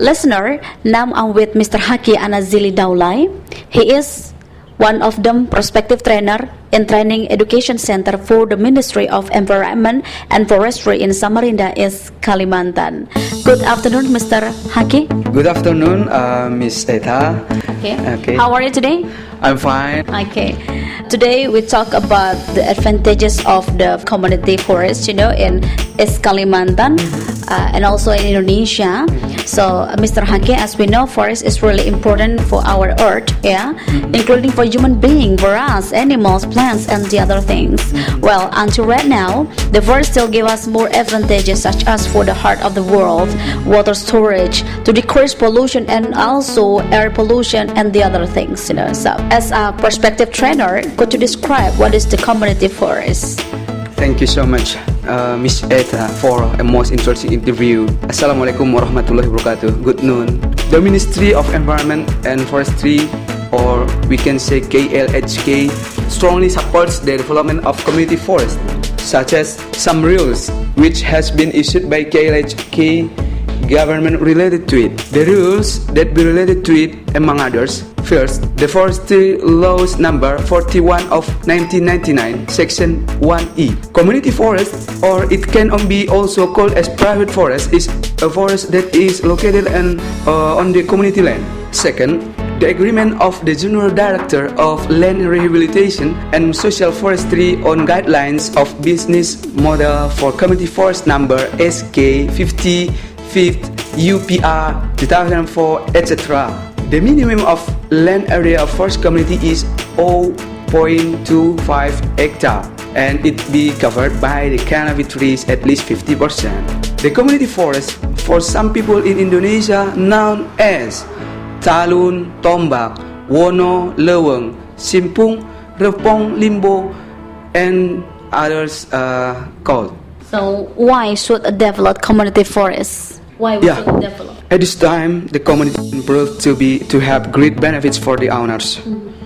listener, now I'm with Mr. Haki Anazili Daulay. He is one of them prospective trainer in Training Education Center for the Ministry of Environment and Forestry in Samarinda, East Kalimantan. Good afternoon, Mr. Haki. Good afternoon, Miss Eta. Okay. How are you today? I'm fine. Okay. Today we talk about the advantages of the community forest, in East Kalimantan and also in Indonesia. So, Mr. Haki, as we know, forest is really important for our earth, including for human beings, for us, animals, plants, and the other things. Well, until right now, the forest still give us more advantages, such as for the heart of the world, water storage, to decrease pollution, and also air pollution and the other things. So, as a prospective trainer, could you describe what is the community forest? Thank you so much, Miss Eta, for a most interesting interview. Assalamualaikum warahmatullahi wabarakatuh. Good noon. The Ministry of Environment and Forestry, or we can say KLHK, strongly supports the development of community forest, such as some rules which has been issued by KLHK government related to it. The rules that be related to it, among others: first, the Forestry Laws number 41 of 1999, section 1E. Community forest, or it can be also called as private forest, is a forest that is located on the community land. Second, the agreement of the General Director of Land Rehabilitation and Social Forestry on guidelines of business model for community forest number SK 50/5 UPR 2004, etc. The minimum of land area of forest community is 0.25 hectare, and it be covered by the canopy trees at least 50%. The community forest, for some people in Indonesia, known as Talun, Tombak, Wono, Leweng, Simpung, Repong, Limbo, and others called. So why should a develop community forest? Why we should develop? At this time, the community proved to have great benefits for the owners,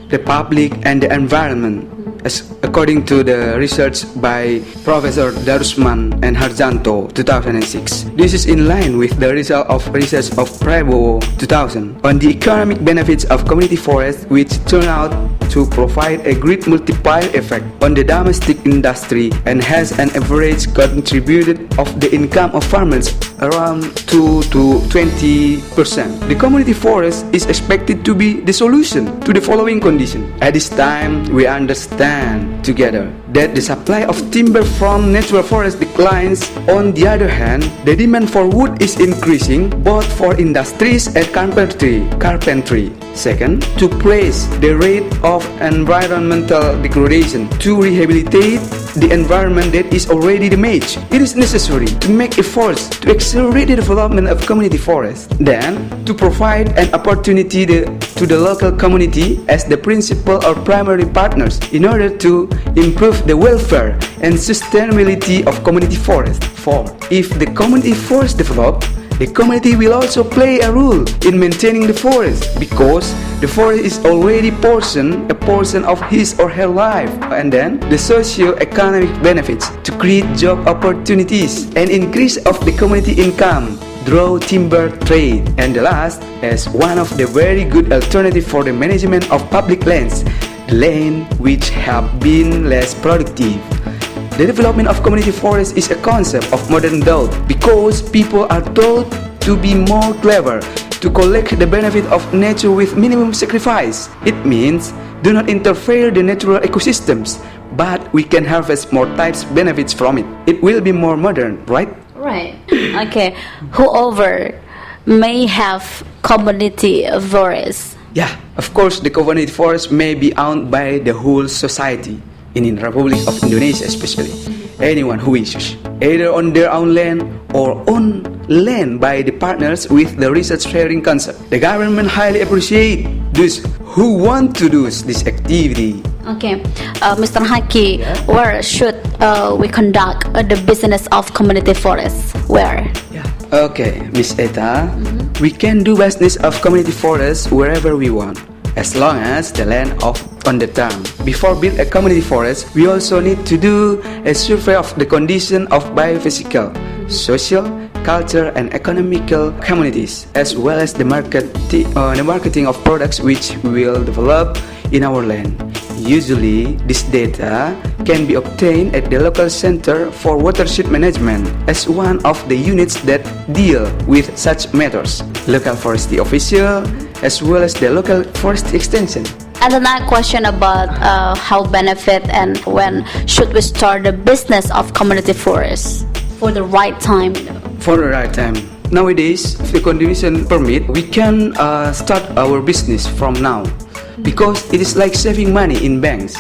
the public, and the environment, as according to the research by Professor Darusman and Harjanto 2006. This is in line with the result of research of Prabowo 2000 on the economic benefits of community forests, which turn out to provide a great multiplier effect on the domestic industry and has an average contributed of the income of farmers around 2 to 20%. The community forest is expected to be the solution to the following condition. At this time, we understand together that the supply of timber from natural forest declines. On the other hand, the demand for wood is increasing both for industries and carpentry. Second, to place the rate of environmental degradation to rehabilitate the environment that is already damaged, it is necessary to make efforts to accelerate the development of community forests. Then, to provide an opportunity to the local community as the principal or primary partners in order to improve the welfare and sustainability of community forests. 4. If the community forest develop, the community will also play a role in maintaining the forest, because the forest is already a portion of his or her life. And then the socio-economic benefits to create job opportunities and increase of the community income, draw timber trade. And the last, as one of the very good alternative for the management of public lands, the land which have been less productive. The development of community forest is a concept of modern thought, because people are taught to be more clever, to collect the benefit of nature with minimum sacrifice. It means do not interfere the natural ecosystems, but we can harvest more types benefits from it. It will be more modern, right? Right. Okay. Whoever may have community forest. Yeah, of course, the community forest may be owned by the whole society. In the Republic of Indonesia especially, anyone who wishes, either on their own land or on land by the partners with the research sharing concept. The government highly appreciate those who want to do this activity. Okay, Mr. Haki, where should we conduct the business of community forests? Where? Okay, Miss Eta, we can do business of community forests wherever we want, as long as the land on the term. Before build a community forest, we also need to do a survey of the condition of biophysical, social, agriculture and economical communities, as well as the marketing of products which we will develop in our land. Usually, this data can be obtained at the local center for watershed management as one of the units that deal with such matters, local forestry official, as well as the local forest extension. And the next question about how benefit and when should we start the business of community forests for the right time. For the right time. Nowadays, if the condition permit, we can start our business from now, because it is like saving money in banks.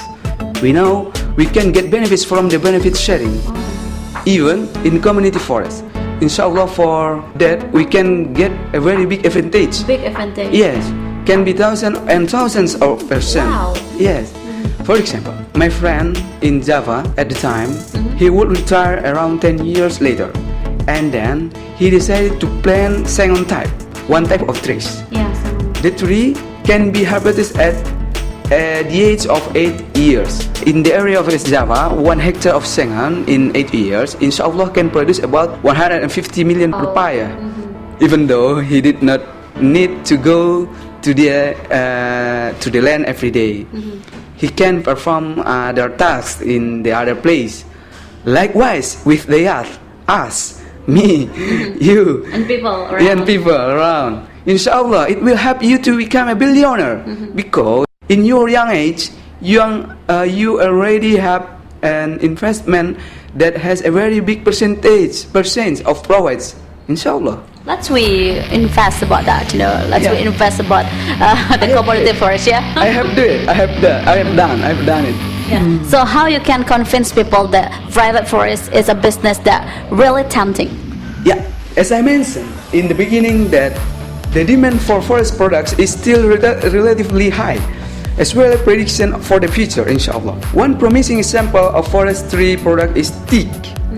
We know we can get benefits from the benefit sharing, even in community forest. Inshallah, for that we can get a very big advantage. Big advantage. Yes, can be thousands and thousands of percent. Wow. Yes. For example, my friend in Java at the time, he would retire around 10 years later, and then he decided to plant sengon type, one type of trees. Yes. The tree can be harvested at the age of 8 years. In the area of West Java, 1 hectare of sengon in 8 years, inshallah can produce about 150 million rupiah. Even though he did not need to go to the land every day. He can perform their tasks in the other place. Likewise with the earth, us, me, you, And people around. and people around. Inshallah, it will help you to become a billionaire, because in your young age, you already have an investment that has a very big percentage of profits. Inshallah. Let's we invest about that, Let's we Yeah. invest about the community forest, yeah? I have done it. Yeah. So how you can convince people that private forest is a business that really tempting? Yeah, as I mentioned in the beginning, that the demand for forest products is still relatively high, as well as prediction for the future, inshallah. One promising example of forestry product is teak,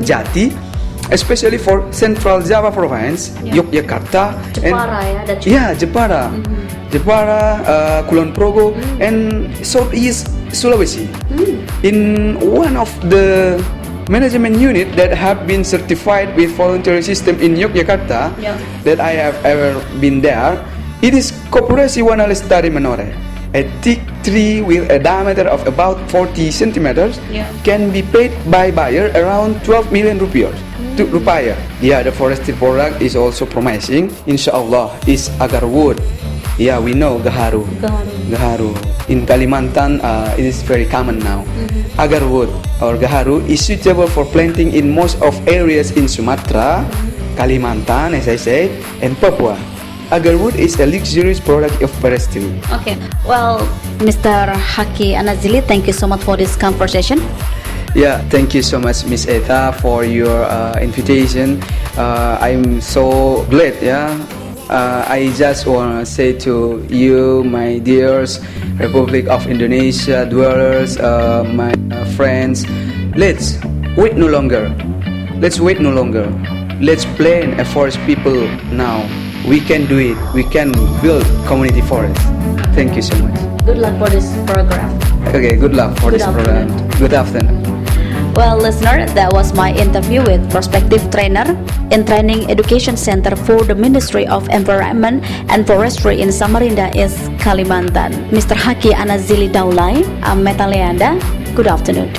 jati, especially for Central Java Province, Yogyakarta, Jepara, Kulon Progo, and Southeast Sulawesi. In one of the management unit that have been certified with voluntary system in Yogyakarta, that I have ever been there, it is Koperasi Wana Lestari Menore. A teak tree with a diameter of about 40 centimeters can be paid by buyer around 12 million rupiah. Yeah, the forestry product is also promising. Inshallah, is agar wood. Yeah, we know gaharu. In Kalimantan, it is very common now. Agar wood or gaharu is suitable for planting in most of areas in Sumatra, Kalimantan, as I said, and Papua. Agarwood is a luxurious product of forestry. Okay, well, Mr. Haki Anazili, thank you so much for this conversation. Yeah, thank you so much, Miss Eta, for your invitation. I'm so glad. I just want to say to you, my dears, Republic of Indonesia dwellers, my friends, let's wait no longer. Let's plan a forest people now. We can do it. We can build community forest. Thank you so much. Good luck for this program. Okay, good luck for Good this program. Good afternoon. Well, listener, that was my interview with prospective trainer in Training Education Center for the Ministry of Environment and Forestry in Samarinda, East Kalimantan, Mr. Haki Anazili Daulay. I'm Meta Leanda. Good afternoon.